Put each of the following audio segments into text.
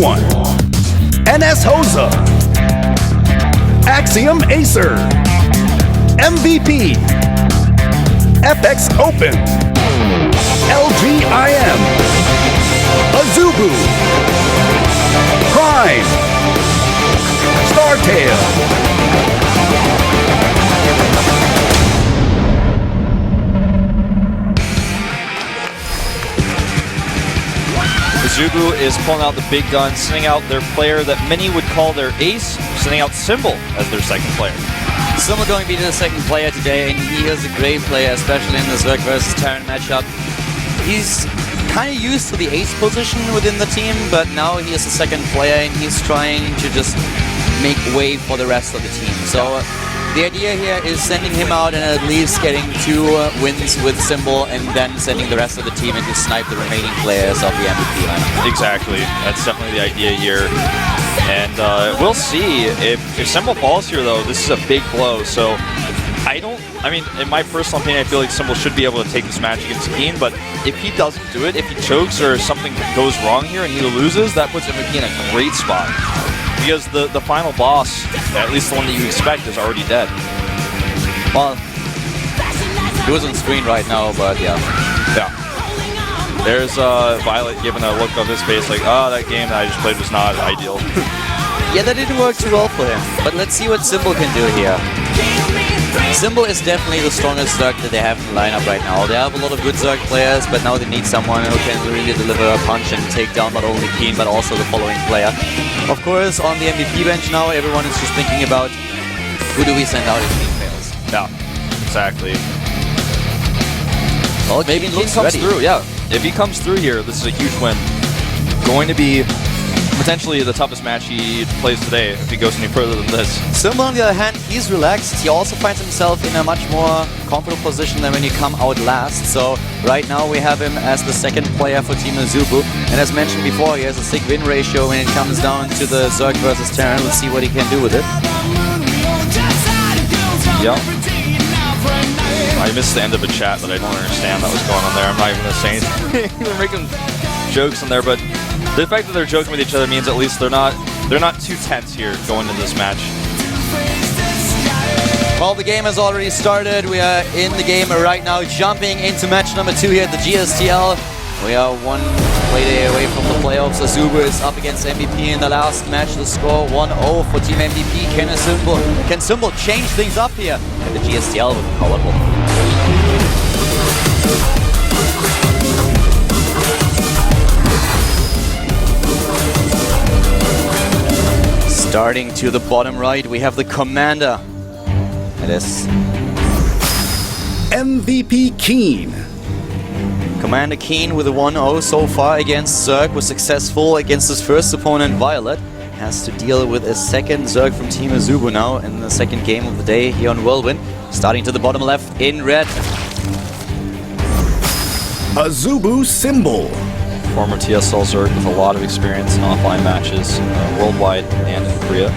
1. NS Hosa. Axiom Acer. MVP. FX Open. LGIM. AZUBU. Prime. Startail. AZUBU is pulling out the big gun, sending out their player that many would call their ace, sending out Symbol as their second player. Symbol going to be the second player today, and he is a great player, especially in the Zerg versus Terran matchup. He's kind of used to the ace position within the team, but now he is the second player, and he's trying to just make way for the rest of the team. So the idea here is sending him out and at least getting 2 wins with Symbol, and then sending the rest of the team in to snipe the remaining players of the MVP lineup. Exactly. That's definitely the idea here. And we'll see. If Symbol falls here, though, this is a big blow. So I mean, in my personal opinion, I feel like Symbol should be able to take this match against Keen, but if he doesn't do it, if he chokes or something goes wrong here and he loses, that puts MVP in a great spot. Because the final boss, at least the one that you expect, is already dead. Well, it was on screen right now, but yeah. Yeah. There's Violet giving a look on his face like, oh, that game that I just played was not ideal. Yeah, that didn't work too well for him. But let's see what Symbol can do here. Symbol is definitely the strongest Zerg that they have in the lineup right now. They have a lot of good Zerg players, but now they need someone who can really deliver a punch and take down not only Keen, but also the following player. Of course, on the MVP bench now, everyone is just thinking about who do we send out if Keen fails. Yeah, exactly. Well, maybe Keen comes through, yeah. If he comes through here, this is a huge win. Going to be potentially the toughest match he plays today if he goes any further than this. Symbol, on the other hand, he's relaxed. He also finds himself in a much more comfortable position than when you come out last. So right now we have him as the second player for Team AZUBU. And as mentioned before, he has a sick win ratio when it comes down to the Zerg versus Terran. Let's see what he can do with it. Yeah. I missed the end of a chat that I don't understand that was going on there. I'm not even going to say anything. They're making jokes in there, but the fact that they're joking with each other means at least they're not too tense here going into this match. Well, the game has already started. We are in the game right now, jumping into match number 2 here at the GSTL. We are 1 play day away from the playoffs. AZUBU is up against MVP in the last match. The score 1-0 for Team MVP. Can Symbol change things up here? And the GSTL will be powerful. Starting to the bottom right, we have the commander. It is MVP Keen. Commander Keen with a 1-0 so far against Zerg, was successful against his first opponent, Violet. Has to deal with a second Zerg from Team AZUBU now in the second game of the day here on Whirlwind. Starting to the bottom left in red. AZUBU Symbol. Former TSL Zerg with a lot of experience in offline matches, worldwide and in Korea.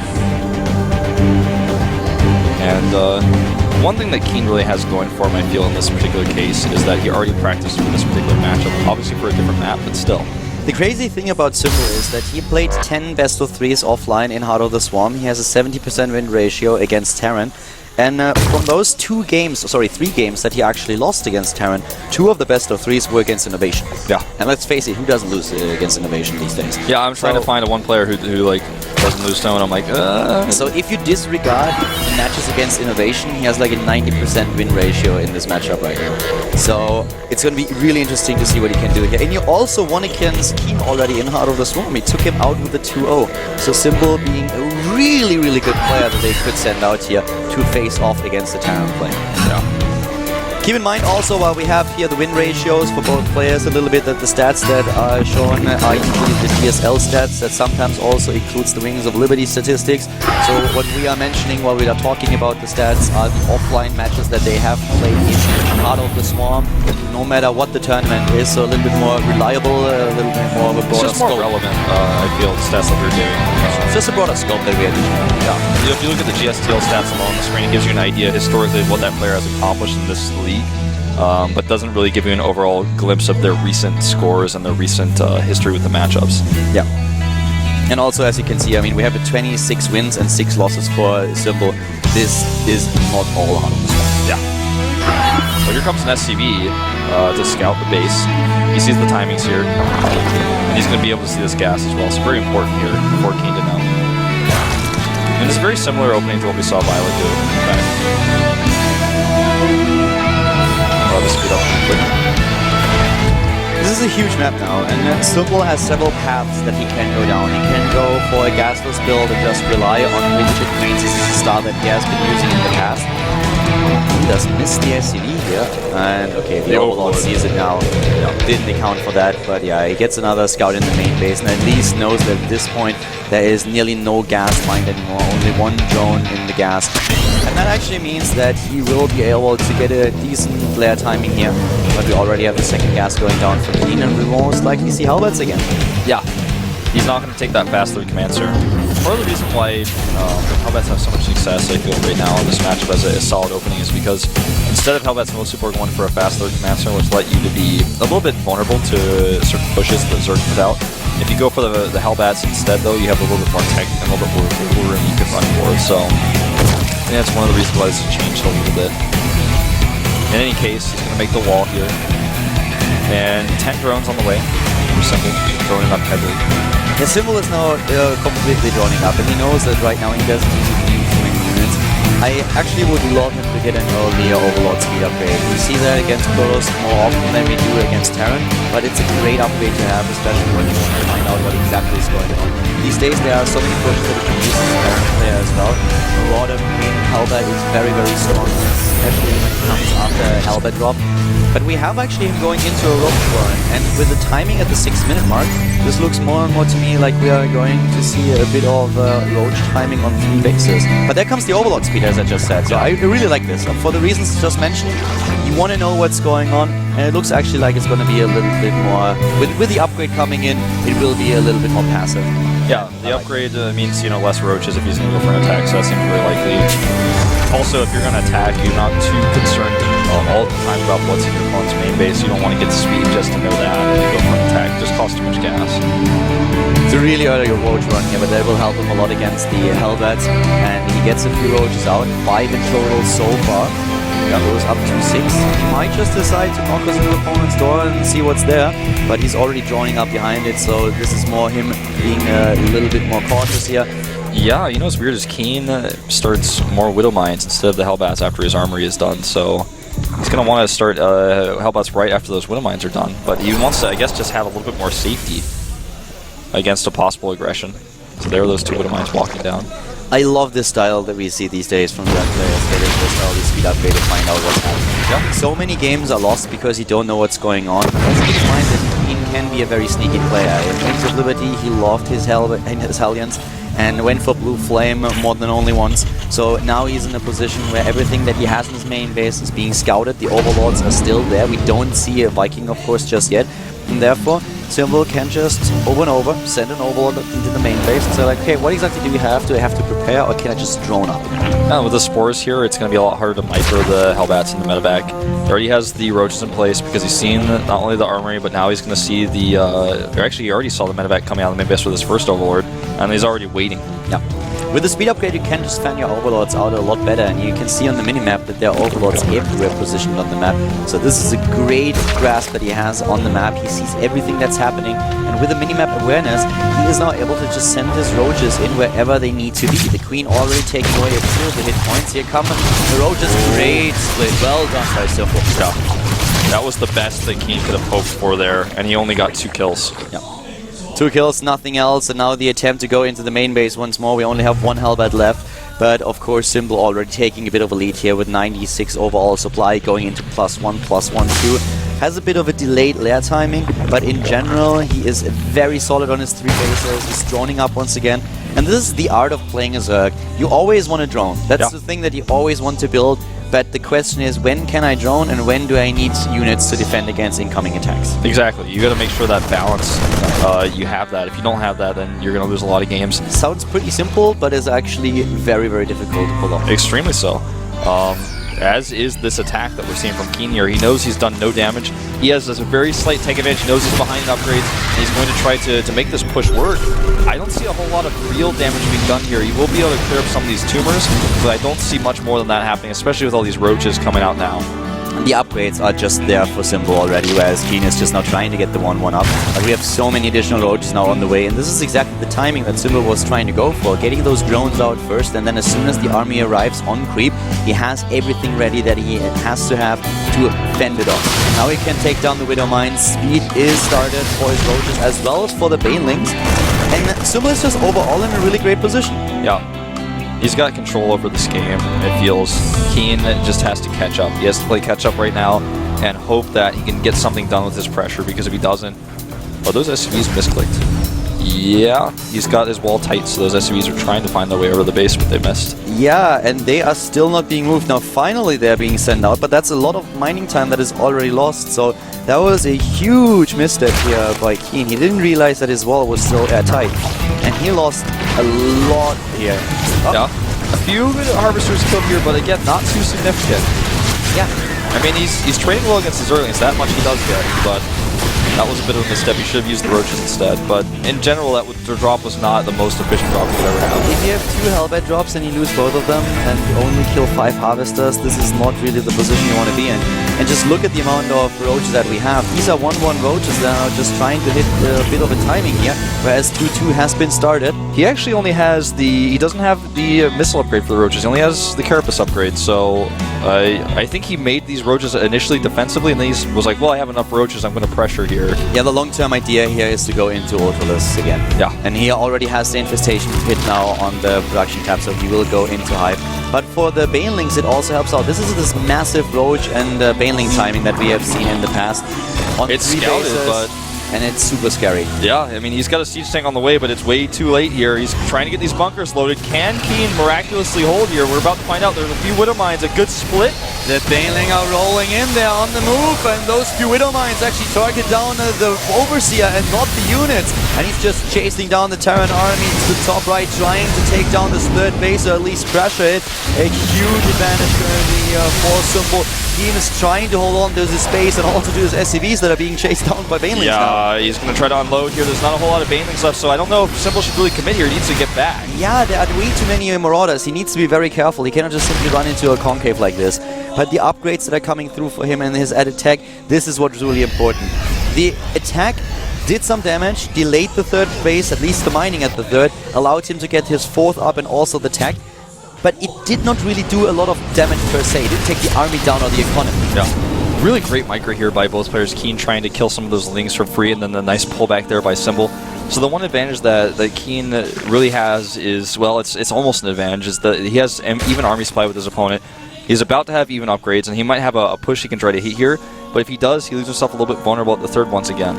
And one thing that Keen really has going for him, I feel, in this particular case, is that he already practiced for this particular matchup. Obviously for a different map, but still. The crazy thing about Symbol is that he played 10 best of 3s offline in Heart of the Swarm. He has a 70% win ratio against Terran. And from those 3 games that he actually lost against Terran, 2 of the best of 3s were against Innovation. Yeah. And let's face it, who doesn't lose against Innovation these days? Yeah, I'm trying to find a one player who like doesn't lose stone. I'm like, So if you disregard the matches against Innovation, he has like a 90% win ratio in this matchup right now. So it's going to be really interesting to see what he can do here. And you also won against Keen already in Heart of the Swarm. He took him out with a 2-0. So Symbol being a really, really good player that they could send out here to face off against the Terran player. Yeah. Keep in mind also, while we have here the win ratios for both players a little bit, that the stats that are shown are usually the TSL stats. That sometimes also includes the Wings of Liberty statistics. So what we are mentioning while we are talking about the stats are the offline matches that they have played in Heart of the Swarm, no matter what the tournament is. So a little bit more reliable, a little bit more of a broader scope. It's just more relevant, I feel, the stats that we're doing. It's just a broader scope that we are doing. Yeah. If you look at the GSTL stats alone on the screen, it gives you an idea historically of what that player has accomplished in this league. But doesn't really give you an overall glimpse of their recent scores and their recent history with the matchups. Yeah. And also, as you can see, I mean, we have a 26 wins and 6 losses for Symbol. This is not all 100%. Yeah. So here comes an SCV to scout the base. He sees the timings here, and he's going to be able to see this gas as well. So very important here for Keen to know. And it's a very similar opening to what we saw Violet do. Okay. I'll have to speed up quick. This is a huge map now, and Symbol has several paths that he can go down. He can go for a gasless build and just rely on limited queens. This is a style that he has been using in the past. He does miss the SCV here, and okay, the Overlord sees it now. Didn't account for that, but yeah, he gets another scout in the main base, and at least knows that at this point there is nearly no gas mined anymore, only one drone in the gas. And that actually means that he will be able to get a decent flare timing here, but we already have the second gas going down for Keen, and we will most likely see Halberds again. Yeah, he's not going to take that fast through command, sir. Part of the reason why Hellbats have so much success, I feel, right now in this matchup as a solid opening is because instead of Hellbats, most people are going for a fast third command center, which let you to be a little bit vulnerable to certain pushes that Zerg put out. If you go for the Hellbats instead, though, you have a little bit more tech and a little bit more wiggle room you can run for. So I think that's one of the reasons why this has changed a little bit. In any case, he's going to make the wall here. And 10 drones on the way. Symbol droning up heavily. The Symbol is now completely droning up, and he knows that right now he doesn't need too many units. I actually would love him to get an earlier Overlord speed upgrade. We see that against Protoss more often than we do against Terran, but it's a great upgrade to have, especially when you want to find out what exactly is going on. These days there are so many pushes that we can use as a Terran player as well. Marauder main Halberd is very, very strong, especially when it comes after a Halberd drop. But we have actually him going into a rope run, and with the timing at the 6-minute mark, this looks more and more to me like we are going to see a bit of roach timing on 3 bases. But there comes the Overlord speed, as I just said, so I really like this. For the reasons just mentioned, you want to know what's going on, and it looks actually like it's going to be a little bit more... With the upgrade coming in, it will be a little bit more passive. Yeah, the upgrade means, you know, less roaches if he's going to go for an attack, so that seems very likely. Also, if you're going to attack, you're not too concerned all the time about what's in your opponent's main base. You don't want to get speed just to know that and go for an attack. It just costs too much gas. It's a really early roach run here, but that will help him a lot against the Hellbats. And he gets a few roaches out, 5 in total so far. He goes up to 6. He might just decide to knock us in the opponent's door and see what's there, but he's already droning up behind it, so this is more him being a little bit more cautious here. Yeah, you know what's weird is Keen starts more Widow Mines instead of the Hellbats after his armory is done, so he's going to want to start Hellbats right after those Widow Mines are done, but he wants to, I guess, just have a little bit more safety against a possible aggression. So there are those 2 Widow Mines walking down. I love this style that we see these days from Red players, getting this early speed upgrade to find out what's happening. Yeah. So many games are lost because you don't know what's going on. Let's keep in mind that Keen can be a very sneaky player. In Wings of Liberty, he loved his Hellions and went for Blue Flame more than only once. So now he's in a position where everything that he has in his main base is being scouted. The Overlords are still there. We don't see a Viking, of course, just yet. And therefore, Symbol can just, over and over, send an Overlord into the main base and say like, okay, what exactly do we have? Do I have to prepare, or can I just drone up? With the Spores here, it's going to be a lot harder to micro the Hellbats in the medevac. He already has the Roaches in place because he's seen not only the armory, but now he's going to see the... actually, he already saw the medevac coming out of the main base with his first Overlord, and he's already waiting. Yeah. With the speed upgrade, you can just fan your Overlords out a lot better, and you can see on the minimap that there are Overlords everywhere positioned on the map. So this is a great grasp that he has on the map. He sees everything that's happening, and with the minimap awareness, he is now able to just send his Roaches in wherever they need to be. The Queen already taking away a few of the hit points. Here come the Roaches. Great split. Well done by Symbol. Yeah. That was the best that Keen could have hoped for there, and he only got 2 kills. Yeah. 2 kills, nothing else, and now the attempt to go into the main base once more. We only have 1 Hellbat left, but of course Symbol already taking a bit of a lead here with 96 overall supply, going into +1, +1, 2. Has a bit of a delayed lair timing, but in general he is very solid on his 3 bases. He's droning up once again, and this is the art of playing a Zerg. You always want to drone. That's the thing that you always want to build. But the question is, when can I drone and when do I need units to defend against incoming attacks? Exactly. You got to make sure that balance, you have that. If you don't have that, then you're going to lose a lot of games. Sounds pretty simple, but is actually very, very difficult to pull off. Extremely so. as is this attack that we're seeing from Keen here. He knows he's done no damage. He has a very slight tank advantage. He knows he's behind in upgrades, and he's going to try to make this push work. I don't see a whole lot of real damage being done here. He will be able to clear up some of these tumors, but I don't see much more than that happening, especially with all these roaches coming out now. The upgrades are just there for Symbol already, whereas Keen is just now trying to get the 1-1 up. But we have so many additional roaches now on the way, and this is exactly the timing that Symbol was trying to go for, getting those drones out first, and then as soon as the army arrives on creep, he has everything ready that he has to have to fend it off. Now he can take down the Widow Mine. Speed is started for his roaches as well as for the Banelings, and Symbol is just overall in a really great position. Yeah. He's got control over this game, it feels. Keen just has to catch up. He has to play catch up right now and hope that he can get something done with his pressure, because if he doesn't... Oh, those SCVs misclicked. Yeah, he's got his wall tight, so those SCVs are trying to find their way over the base, but they missed. Yeah, and they are still not being moved. Now, finally they're being sent out, but that's a lot of mining time that is already lost, so that was a huge misstep here by Keen. He didn't realize that his wall was still airtight, and he lost a lot here. Oh. Yeah, a few Harvesters killed here, but again, not too significant. Yeah. I mean, he's trading well against his Zerglings, that much he does get, but that was a bit of a misstep. He should have used the roaches instead, but in general, the drop was not the most efficient drop he could ever have. If you have 2 Hellbat drops and you lose both of them, and you only kill 5 Harvesters, this is not really the position you want to be in. And just look at the amount of roaches that we have. These are 1-1 roaches that are just trying to hit a bit of a timing here, whereas 2-2 has been started. He actually only has he doesn't have the missile upgrade for the roaches. He only has the Carapace upgrade, so I think he made these roaches initially defensively, and then he was like, well, I have enough roaches, I'm going to pressure here. Yeah, the long-term idea here is to go into Ultralisks again. Yeah. And he already has the Infestation hit now on the production tab, so he will go into Hive. But for the Banelings, it also helps out. This is this massive roach and Baneling timing that we have seen in the past. It's scouted, but... And it's super scary. Yeah, I mean, he's got a siege tank on the way, but it's way too late here. He's trying to get these bunkers loaded. Can Keen miraculously hold here? We're about to find out. There's a few Widow Mines, a good split. The Baneling are rolling in there on the move, and those few Widow Mines actually target down the Overseer and not the units. And he's just chasing down the Terran army to the top right, trying to take down the split base, or at least pressure it. A huge advantage currently for Symbol. Keen is trying to hold on to his space and also to his SCVs that are being chased down by Banelings now. He's going to try to unload here. There's not a whole lot of Banelings left, so I don't know if Symbol should really commit here. He needs to get back. Yeah, there are way too many Marauders. He needs to be very careful. He cannot just simply run into a concave like this. But the upgrades that are coming through for him and his added tech, this is what's really important. The attack did some damage, delayed the 3rd base, at least the mining at the 3rd, allowed him to get his 4th up and also the tech. But it did not really do a lot of damage per se. It didn't take the army down or the economy. Yeah. Really great micro here by both players. Keen trying to kill some of those lings for free, and then the nice pullback there by Symbol. So the one advantage that Keen really has is, well, it's almost an advantage, is that he has even army supply with his opponent. He's about to have even upgrades, and he might have a push he can try to hit here. But if he does, he leaves himself a little bit vulnerable at the 3rd once again.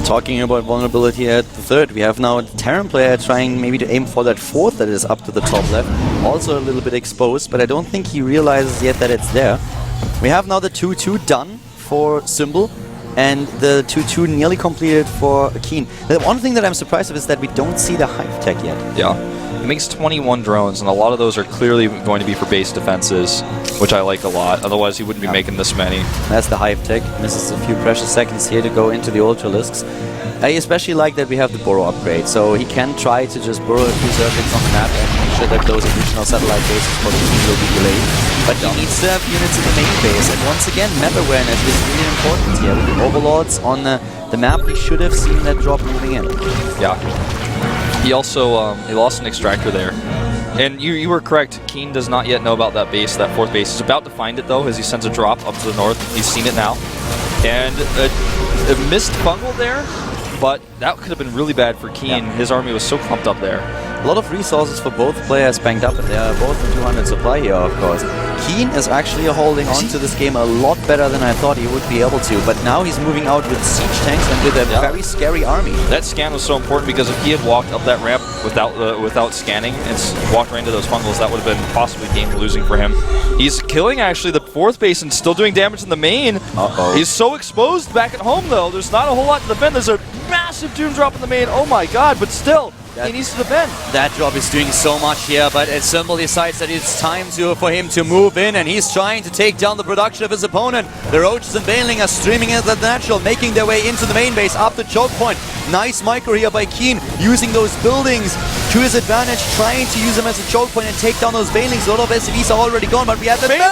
Talking about vulnerability at the 3rd, we have now a Terran player trying maybe to aim for that 4th that is up to the top left. Also a little bit exposed, but I don't think he realizes yet that it's there. We have now the 2-2 done for Symbol, and the 2-2 nearly completed for Keen. The one thing that I'm surprised of is that we don't see the Hive tech yet. Yeah. He makes 21 drones, and a lot of those are clearly going to be for base defenses, which I like a lot. Otherwise, he wouldn't be making this many. That's the Hive tech. Misses a few precious seconds here to go into the Ultralisks. I especially like that we have the burrow upgrade, so he can try to just burrow a few circuits on the map and make sure that those additional satellite bases for the team will be delayed. But he needs to have units in the main base, and once again, map awareness is really important here. With the Overlords on the map, he should have seen that drop moving in. Yeah. He also he lost an extractor there. And you were correct, Keen does not yet know about that base, that 4th base. He's about to find it, though, as he sends a drop up to the north. He's seen it now. And a missed bungle there, but that could have been really bad for Keen. His army was so clumped up there. A lot of resources for both players banked up, and they are both in 200 supply here, of course. Keen is actually holding on to this game a lot better than I thought he would be able to, but now he's moving out with siege tanks and with a very scary army. That scan was so important, because if he had walked up that ramp without scanning and walked right into those fungals, that would have been possibly game losing for him. He's killing actually the 4th base and still doing damage in the main. He's so exposed back at home, though. There's not a whole lot to defend. There's a massive doom drop in the main. Oh my god, but still, he needs to defend. That drop is doing so much here, but Symbol decides that it's time for him to move in, and he's trying to take down the production of his opponent. The Roaches and Baneling are streaming at the natural, making their way into the main base up the choke point. Nice micro here by Keen, using those buildings to his advantage, trying to use them as a choke point and take down those Banelings. A lot of SCVs are already gone, but we have the Baneling!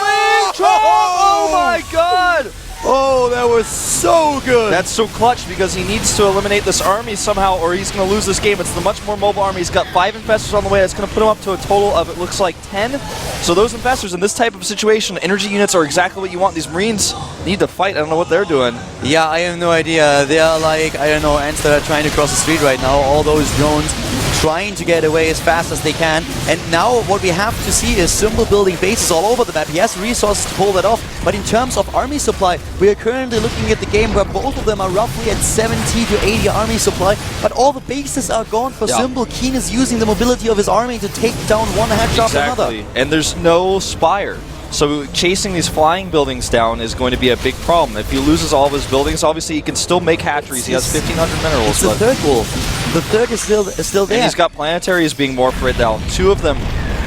Oh my god! Oh, that was so good. That's so clutch because he needs to eliminate this army somehow or he's going to lose this game. It's the much more mobile army. He's got 5 Infestors on the way. That's going to put him up to a total of, it looks like, 10. So those Infestors in this type of situation, energy units are exactly what you want. These Marines need to fight. I don't know what they're doing. Yeah, I have no idea. They are like, I don't know, ants that are trying to cross the street right now. All those drones trying to get away as fast as they can. And now what we have to see is Symbol building bases all over the map. He has resources to pull that off. But in terms of army supply, we are currently looking at the game where both of them are roughly at 70 to 80 army supply. But all the bases are gone for Symbol. Keen is using the mobility of his army to take down one headshot after another. And there's no Spire. So chasing these flying buildings down is going to be a big problem. If he loses all of his buildings, obviously he can still make hatcheries. He has 1,500 minerals. It's the third wolf. The third is still there. And he's got planetaries being more for it now. 2 of them.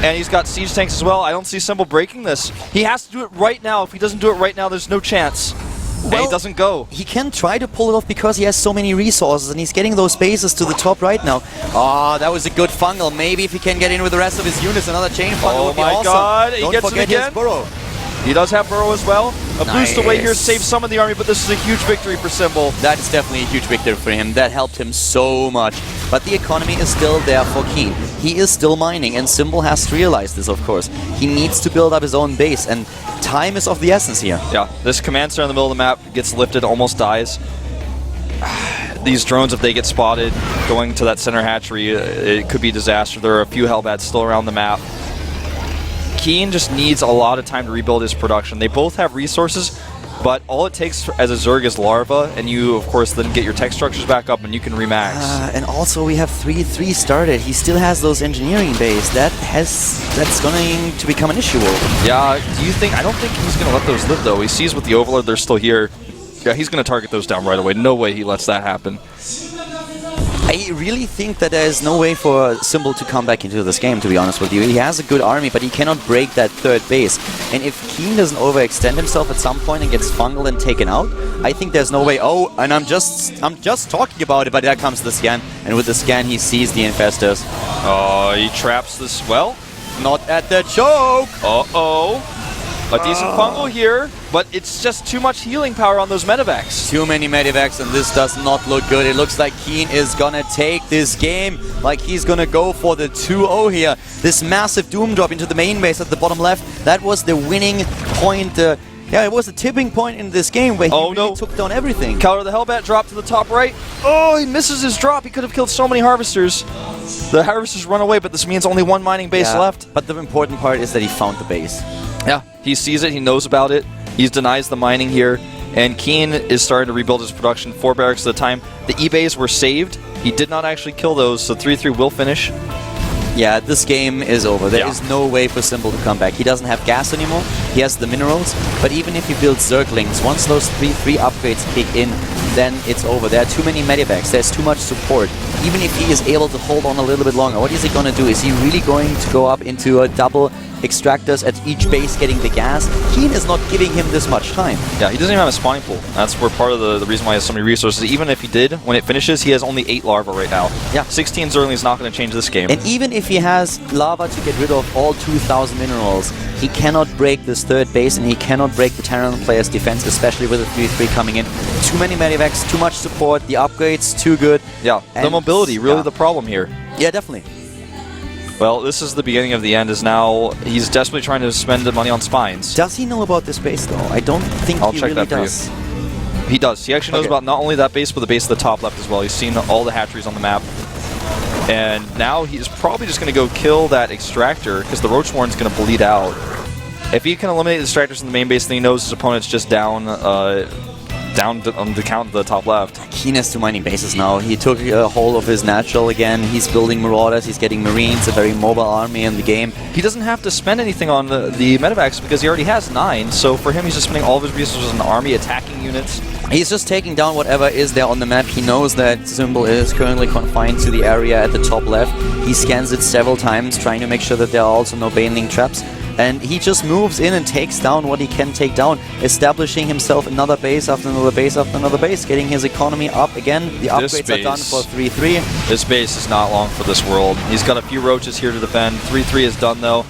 And he's got siege tanks as well. I don't see Symbol breaking this. He has to do it right now. If he doesn't do it right now, there's no chance. Well, and he doesn't go. He can try to pull it off because he has so many resources and he's getting those bases to the top right now. Oh, that was a good fungal. Maybe if he can get in with the rest of his units, another chain fungal would be awesome. Oh my god, he Don't gets forget it again. His burrow. He does have burrow as well. A boost away here saves some of the army, but this is a huge victory for Symbol. That is definitely a huge victory for him. That helped him so much. But the economy is still there for Keen. He is still mining, and Symbol has to realize this, of course. He needs to build up his own base, and time is of the essence here. Yeah, this command center in the middle of the map gets lifted, almost dies. These drones, if they get spotted going to that center hatchery, it could be disaster. There are a few Hellbats still around the map. Keen just needs a lot of time to rebuild his production. They both have resources, but all it takes as a Zerg is larva, and you, of course, then get your tech structures back up and you can remax. And also we have 3-3 started. He still has those engineering bays. That's going to become an issue. Yeah, do you think? I don't think he's going to let those live, though. He sees with the Overlord they're still here. Yeah, he's going to target those down right away. No way he lets that happen. I really think that there is no way for Symbol to come back into this game, to be honest with you. He has a good army, but he cannot break that third base. And if Keen doesn't overextend himself at some point and gets fungal and taken out, I think there's no way. Oh, and I'm just talking about it, but there comes the scan. And with the scan, he sees the Infestors. Oh, he traps this. Well, not at the choke. Uh-oh. A decent fungal here, but it's just too much healing power on those medevacs. Too many medevacs, and this does not look good. It looks like Keen is gonna take this game, like he's gonna go for the 2-0 here. This massive doom drop into the main base at the bottom left, that was the winning point. Yeah, it was the tipping point in this game where he really took down everything. Keller, the Hellbat drop to the top right. Oh, he misses his drop. He could have killed so many Harvesters. The Harvesters run away, but this means only one mining base left. But the important part is that he found the base. Yeah, he sees it, he knows about it, he denies the mining here, and Keen is starting to rebuild his production 4 barracks at a time. The E-bays were saved, he did not actually kill those, so 3-3 will finish. Yeah, this game is over. There is no way for Symbol to come back. He doesn't have gas anymore, he has the minerals, but even if he builds Zerglings, once those 3-3 upgrades kick in, then it's over. There are too many medivacs, there's too much support. Even if he is able to hold on a little bit longer, what is he going to do? Is he really going to go up into a double extractors at each base getting the gas? Keen is not giving him this much time. Yeah, he doesn't even have a spawning pool. That's where part of the reason why he has so many resources. Even if he did, when it finishes, he has only 8 larvae right now. Yeah, 16 Zerling is not going to change this game. And even if he has lava to get rid of all 2,000 minerals, he cannot break this third base, and he cannot break the Terran player's defense, especially with the 3-3 coming in. Too many medivacs, too much support, the upgrades too good. Yeah, the mobility, really the problem here. Yeah, definitely. Well, this is the beginning of the end, is now he's desperately trying to spend the money on spines. Does he know about this base, though? I don't think he really does. He does. He actually knows about not only that base, but the base at the top left as well. He's seen all the hatcheries on the map. And now he's probably just going to go kill that extractor, because the Roach Warren's going to bleed out. If he can eliminate the extractors in the main base, then he knows his opponent's just down on the count of the top left. Keen has 2 mining bases now. He took a hold of his natural again. He's building Marauders, he's getting Marines, a very mobile army in the game. He doesn't have to spend anything on the medevacs because he already has 9, so for him he's just spending all of his resources on the army, attacking units, He's just taking down whatever is there on the map. He knows that Symbol is currently confined to the area at the top left. He scans it several times, trying to make sure that there are also no baneling traps. And he just moves in and takes down what he can take down, establishing himself another base after another base after another base, getting his economy up again. The upgrades are done for 3-3. This base is not long for this world. He's got a few roaches here to defend. 3-3 is done though.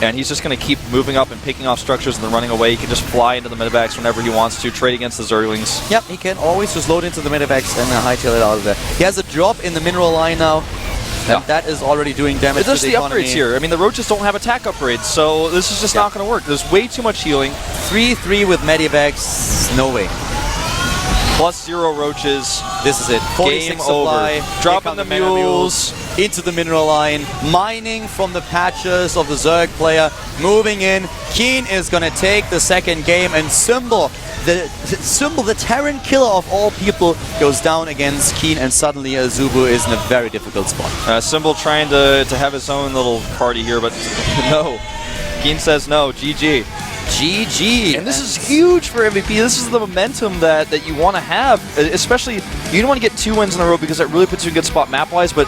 And he's just going to keep moving up and picking off structures and then running away. He can just fly into the medevacs whenever he wants to, trade against the Zerglings. Yep, he can always just load into the medevacs and hightail it out of there. He has a drop in the mineral line now. And that is already doing damage to the economy. Upgrades here. I mean, the roaches don't have attack upgrades, so this is just not going to work. There's way too much healing. 3-3 with medevacs, no way. Plus 0 roaches. This is it. 46 Game supply. over. Dropping the mules. Into the mineral line. Mining from the patches of the Zerg player. Moving in. Keen is going to take the second game. And Symbol, the Terran killer of all people, goes down against Keen. And suddenly AZUBU is in a very difficult spot. Symbol trying to have his own little party here, but no. Keen says no. GG. GG. And this is huge for MVP. This is the momentum that you want to have, especially you don't want to get 2 wins in a row because that really puts you in a good spot map-wise, but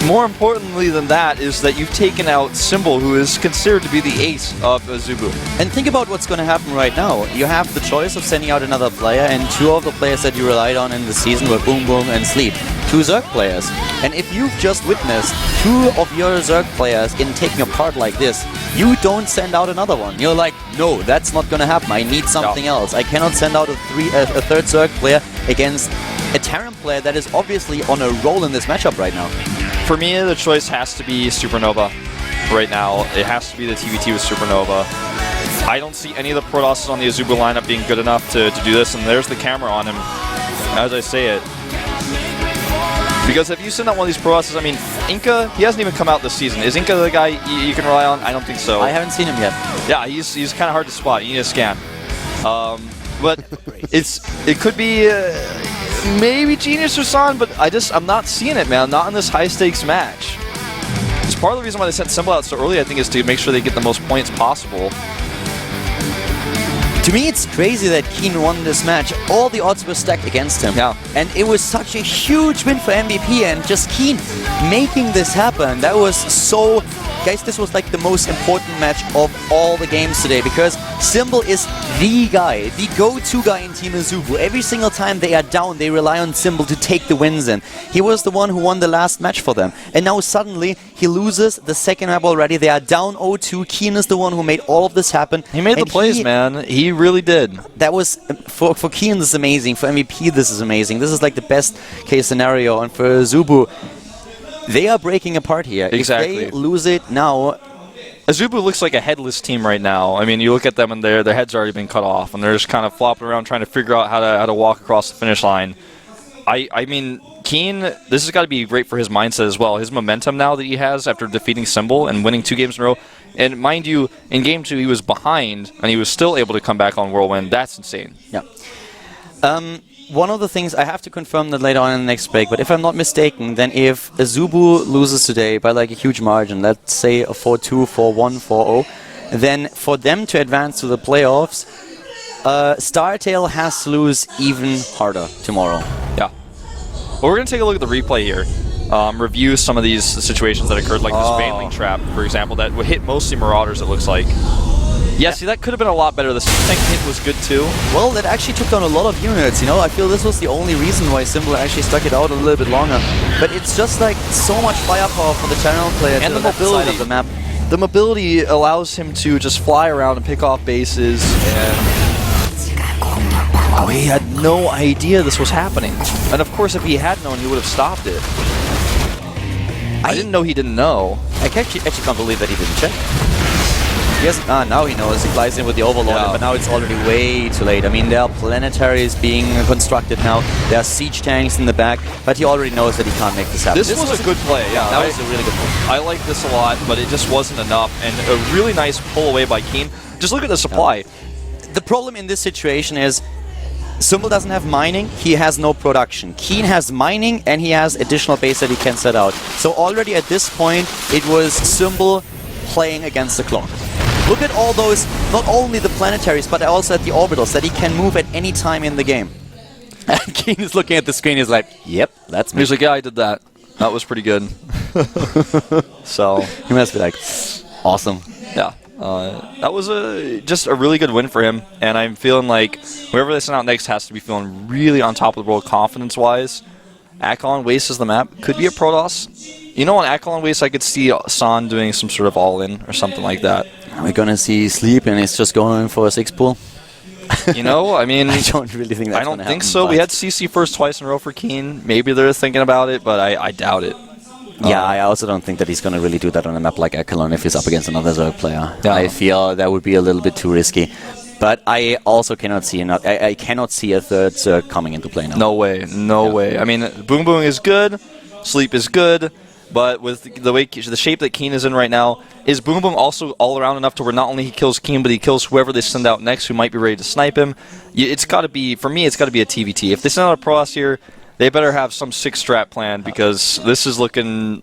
more importantly than that is that you've taken out Symbol, who is considered to be the ace of AZUBU. And think about what's going to happen right now. You have the choice of sending out another player, and 2 of the players that you relied on in the season were Boom Boom and Sleep. 2 Zerg players. And if you've just witnessed 2 of your Zerg players in taking a part like this, you don't send out another one. You're like, no, that's not going to happen. I need something else. I cannot send out a third Zerg player against a Terran player that is obviously on a roll in this matchup right now. For me, the choice has to be Supernova right now. It has to be the TVT with Supernova. I don't see any of the Protosses on the AZUBU lineup being good enough to do this, and there's the camera on him as I say it. Because if you send out one of these Protosses, I mean, Inca, he hasn't even come out this season. Is Inca the guy you can rely on? I don't think so. I haven't seen him yet. Yeah, he's kind of hard to spot. You need a scan. But it could be maybe Genius or San, but I'm not seeing it, man. Not in this high stakes match. It's part of the reason why they sent Symbol out so early, I think, is to make sure they get the most points possible. To me, it's crazy that Keen won this match. All the odds were stacked against him. Yeah. And it was such a huge win for MVP, and just Keen making this happen. That was so... Guys, this was like the most important match of all the games today, because Symbol is the guy, the go-to guy in Team AZUBU. Every single time they are down, they rely on Symbol to take the wins in. He was the one who won the last match for them. And now suddenly, he loses the second map already. They are down 0-2. Keen is the one who made all of this happen. He made the plays, man. He really did. That was, for Keen, this is amazing. For MVP, this is amazing. This is like the best case scenario. And for AZUBU, they are breaking apart here. Exactly. If they lose it now... AZUBU looks like a headless team right now. I mean, you look at them and their heads already been cut off, and they're just kind of flopping around trying to figure out how to walk across the finish line. I mean, Keen, this has got to be great for his mindset as well. His momentum now that he has after defeating Symbol and winning 2 games in a row. And mind you, in Game 2 he was behind, and he was still able to come back on Whirlwind. That's insane. Yeah. One of the things, I have to confirm that later on in the next break, but if I'm not mistaken, then if AZUBU loses today by like a huge margin, let's say a 4-2, 4-1, 4-0, then for them to advance to the playoffs, StarTale has to lose even harder tomorrow. Yeah. Well, we're going to take a look at the replay here. Review some of these situations that occurred, like this Baneling trap, for example, that would hit mostly Marauders, it looks like. Yeah, see, that could have been a lot better. The second hit was good too. Well, that actually took down a lot of units, you know. I feel this was the only reason why Symbol actually stuck it out a little bit longer. But it's just like so much firepower for the Terran player and to the mobility of the map. The mobility allows him to just fly around and pick off bases, and oh, he had no idea this was happening. And of course, if he had known, he would have stopped it. I didn't know he didn't know. I actually can't believe that he didn't check. Yes, now he knows. He flies in with the Overlord, but now it's already way too late. I mean, there are planetaries being constructed now. There are siege tanks in the back, but he already knows that he can't make this happen. This was a good play, yeah. That was a really good play. I like this a lot, but it just wasn't enough. And a really nice pull away by Keen. Just look at the supply. The problem in this situation is Symbol doesn't have mining, he has no production. Keen has mining, and he has additional base that he can set out. So already at this point, it was Symbol playing against the clock. Look at all those, not only the planetaries, but also at the orbitals that he can move at any time in the game. Keen is looking at the screen. He's like, "Yep, that's me." He's like, "Yeah, I did that. That was pretty good." So he must be like, "Awesome." Yeah. That was just a really good win for him, and I'm feeling like whoever they send out next has to be feeling really on top of the world confidence-wise. Akalon Waste is the map. Could be a Protoss. You know, on Akalon Waste, I could see San doing some sort of all-in or something like that. We're gonna see Sleep, and he's just going for a 6 pool. You know, I mean, I don't really think that's I don't gonna think happen, so. We had CC first twice in a row for Keen. Maybe they're thinking about it, but I doubt it. Yeah, I also don't think that he's going to really do that on a map like Akalon if he's up against another Zerg player. Yeah. I feel that would be a little bit too risky. But I also cannot see I cannot see a third Zerg coming into play now. No way, no way. I mean, Boom Boom is good, Sleep is good, but with the shape that Keen is in right now, is Boom Boom also all around enough to where not only he kills Keen, but he kills whoever they send out next who might be ready to snipe him? It's got to be, for me, it's got to be a TVT. If they send out a Protoss here, they better have some 6-strat plan because this is looking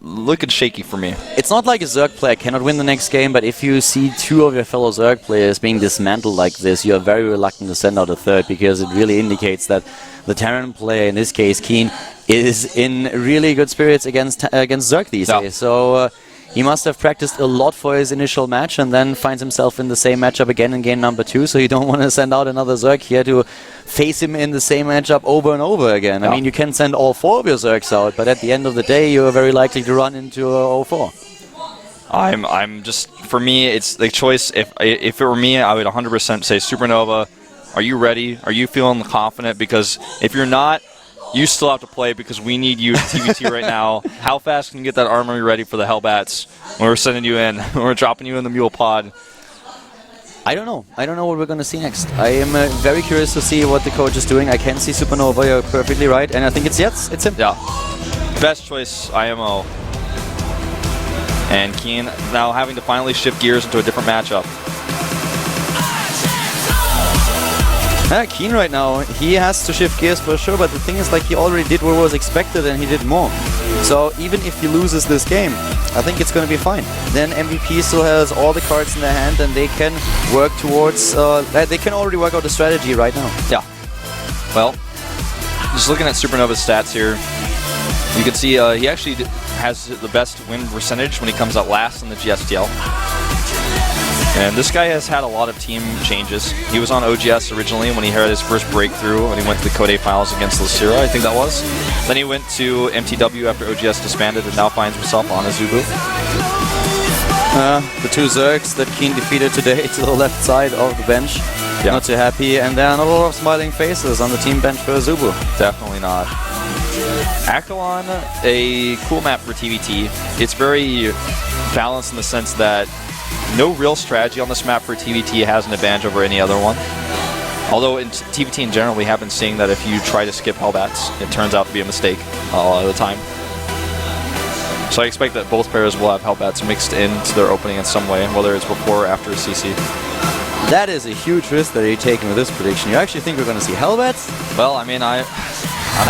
shaky for me. It's not like a Zerg player cannot win the next game, but if you see 2 of your fellow Zerg players being dismantled like this, you are very reluctant to send out a third because it really indicates that the Terran player, in this case Keen, is in really good spirits against Zerg these days. So he must have practiced a lot for his initial match and then finds himself in the same matchup again in game number 2, so you don't want to send out another Zerg here to face him in the same matchup over and over again. I mean, you can send all 4 of your Zergs out, but at the end of the day, you're very likely to run into a 0-4. I'm just, for me, it's the choice. If it were me, I would 100% say Supernova. Are you ready? Are you feeling confident? Because if you're not, you still have to play because we need you at TVT right now. How fast can you get that armory ready for the Hellbats when we're sending you in? When we're dropping you in the Mule Pod? I don't know. I don't know what we're going to see next. I am very curious to see what the coach is doing. I can see Supernova, you're perfectly right. And I think it's him. Yeah. Best choice, IMO. And Keen now having to finally shift gears into a different matchup. Keen right now, he has to shift gears for sure, but the thing is, like, he already did what was expected and he did more. So even if he loses this game, I think it's going to be fine. Then MVP still has all the cards in their hand and they can work towards, they can already work out the strategy right now. Yeah. Well, just looking at Supernova's stats here, you can see he actually has the best win percentage when he comes out last in the GSTL. And this guy has had a lot of team changes. He was on OGS originally when he had his first breakthrough when he went to the Code A finals against Lucira, I think that was. Then he went to MTW after OGS disbanded and now finds himself on AZUBU. The 2 Zergs that Keen defeated today to the left side of the bench. Yeah. Not too happy, and there are not a lot of smiling faces on the team bench for AZUBU. Definitely not. Akalon, a cool map for TVT. It's very balanced in the sense that no real strategy on this map for TVT has an advantage over any other one. Although in TVT in general, we have been seeing that if you try to skip Hellbats, it turns out to be a mistake a lot of the time. So I expect that both pairs will have Hellbats mixed into their opening in some way, whether it's before or after CC. That is a huge risk that you're taking with this prediction. You actually think we're going to see Hellbats? Well, I mean, I'm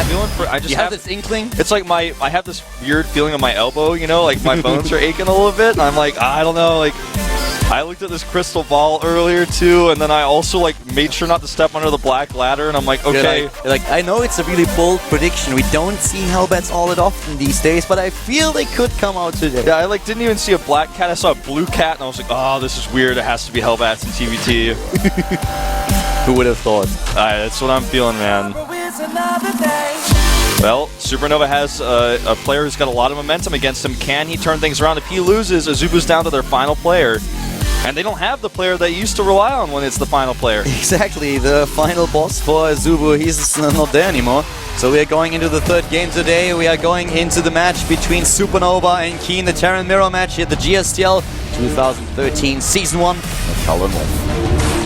feeling for. I just have this inkling. It's like I have this weird feeling on my elbow, you know, like my bones are aching a little bit. And I'm like, I don't know, like I looked at this crystal ball earlier too, and then I also like made sure not to step under the black ladder, and I'm like, okay. You're like, I know it's a really bold prediction. We don't see Hellbats all that often these days, but I feel they could come out today. Yeah, I like didn't even see a black cat. I saw a blue cat, and I was like, oh, this is weird. It has to be Hellbats in TVT. Who would have thought? That's what I'm feeling, man. Well, Supernova has a player who's got a lot of momentum against him. Can he turn things around? If he loses, AZUBU's down to their final player. And they don't have the player they used to rely on when it's the final player. Exactly, the final boss for AZUBU, he's not there anymore. So we are going into the 3rd game today. We are going into the match between Supernova and Keen, the Terran Mirror match here at the GSTL 2013 Season 1 of Color North.